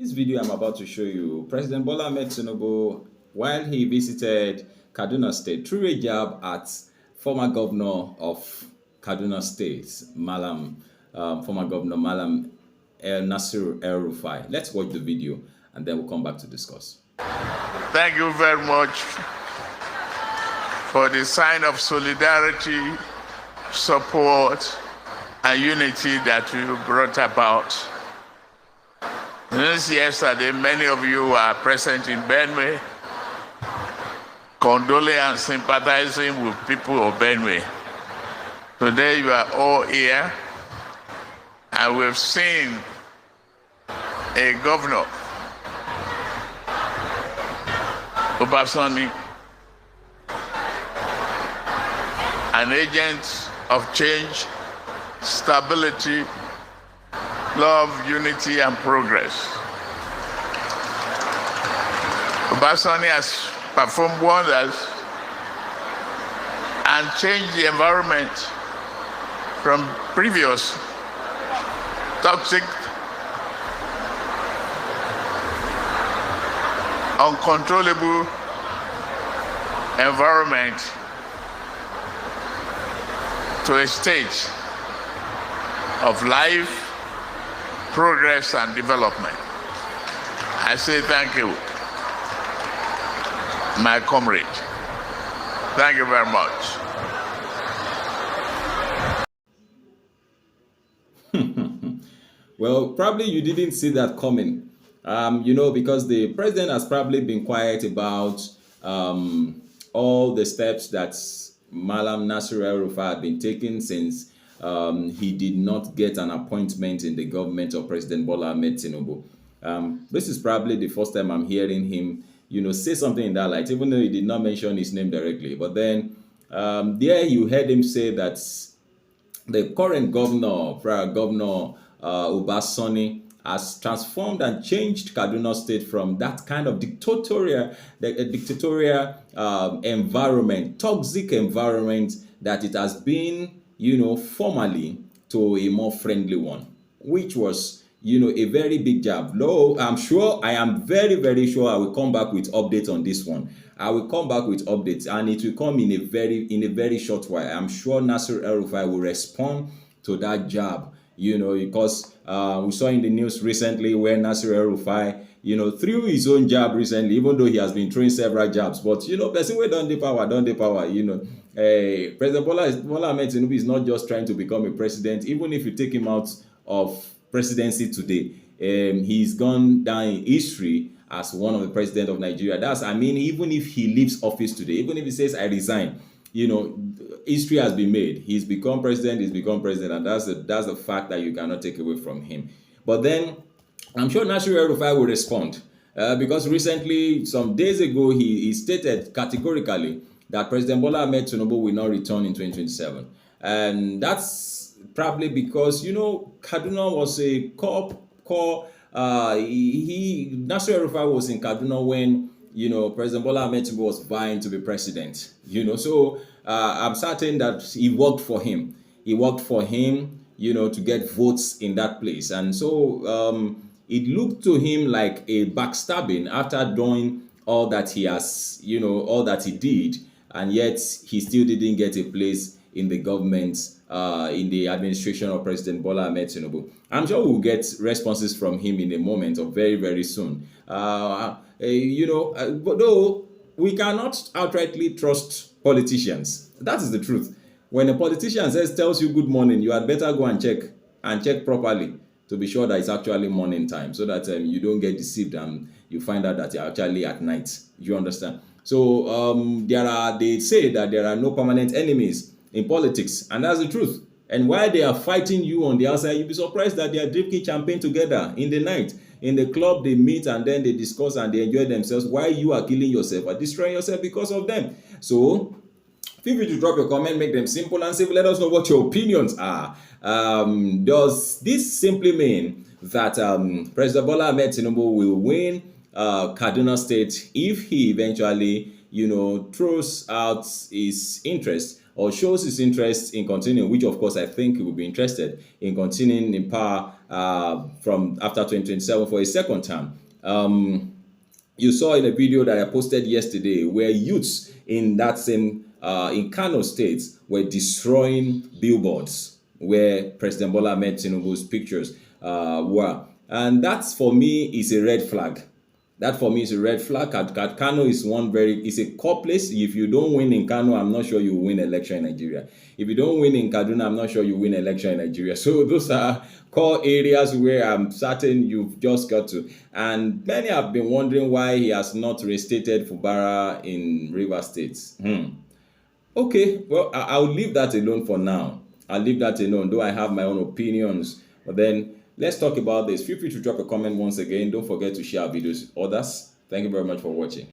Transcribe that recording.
This video I'm about to show you, President Bola Ahmed Tinubu, while he visited Kaduna State, threw a jab at former governor of Kaduna State, former governor Malam Nasir El-Rufai. Let's watch the video and then we'll come back to discuss. Thank you very much for the sign of solidarity, support, and unity that you brought about. Since yesterday, many of you are present in Benue, condoling and sympathizing with people of Benue. Today, you are all here, and we've seen a governor, Obasani, an agent of change, stability, love, unity, and progress. Obasani has performed wonders and changed the environment from previous toxic, uncontrollable environment to a state of life, progress, and development. I say thank you, my comrade. Thank you very much. Well, probably you didn't see that coming, because the president has probably been quiet about all the steps that Malam Nasir El-Rufai had been taking since he did not get an appointment in the government of President Bola Ahmed Tinubu. This is probably the first time I'm hearing him, say something in that light, even though he did not mention his name directly. But then there you heard him say that the current governor Obasani, has transformed and changed Kaduna State from that kind of dictatorial environment, toxic environment that it has been, formally, to a more friendly one, which was, a very big job. No, I am very, very sure I will come back with updates on this one. I will come back with updates, and it will come in a very short while. I'm sure Nasir El-Rufai will respond to that job, because we saw in the news recently where Nasir El-Rufai, threw his own jab recently, even though he has been throwing several jabs. But, person wey don dey power, President Bola Ahmed Tinubu is not just trying to become a president. Even if you take him out of presidency today, he's gone down in history as one of the president of Nigeria. Even if he leaves office today, even if he says I resign, history has been made. He's become president, and that's the fact that you cannot take away from him. But then I'm sure Nasir El-Rufai will respond, because recently, some days ago, he stated categorically that President Bola Ahmed Tinubu will not return in 2027. And that's probably because, Kaduna was a core, Nasir El-Rufai was in Kaduna when, President Bola Ahmed Tinubu was vying to be president, so I'm certain that he worked for him. To get votes in that place. And so it looked to him like a backstabbing after doing all that he has, all that he did, and yet he still didn't get a place in the government, in the administration of President Bola Ahmed Tinubu. I'm sure we'll get responses from him in a moment or very, very soon. But though we cannot outrightly trust politicians. That is the truth. When a politician tells you good morning, you had better go and check properly to be sure that it's actually morning time, so that you don't get deceived and you find out that you're actually at night. You understand? So they say that there are no permanent enemies in politics, and that's the truth. And while they are fighting you on the outside, you'll be surprised that they are drinking champagne together in the night. In the club, they meet and then they discuss and they enjoy themselves while you are killing yourself or destroying yourself because of them. So feel free to drop your comment, make them simple and simple. Let us know what your opinions are. Does this simply mean that President Bola Ahmed Tinubu will win Kaduna State if he eventually, throws out his interest or shows his interest in continuing, which of course I think he would be interested in continuing in power from after 2027 for a second term. You saw in a video that I posted yesterday where youths in that same in Kano State were destroying billboards where President Bola Ahmed Tinubu's pictures were, and that for me is a red flag. That for me is a red flag. Kano is it's a core place. If you don't win in Kano, I'm not sure you win election in Nigeria. If you don't win in Kaduna, I'm not sure you win election in Nigeria. So those are core areas where I'm certain you've just got to. And many have been wondering why he has not restated Fubara in River State. Okay, well, I'll leave that alone for now. I'll leave that alone, though I have my own opinions. But then let's talk about this. Feel free to drop a comment once again. Don't forget to share our videos with others. Thank you very much for watching.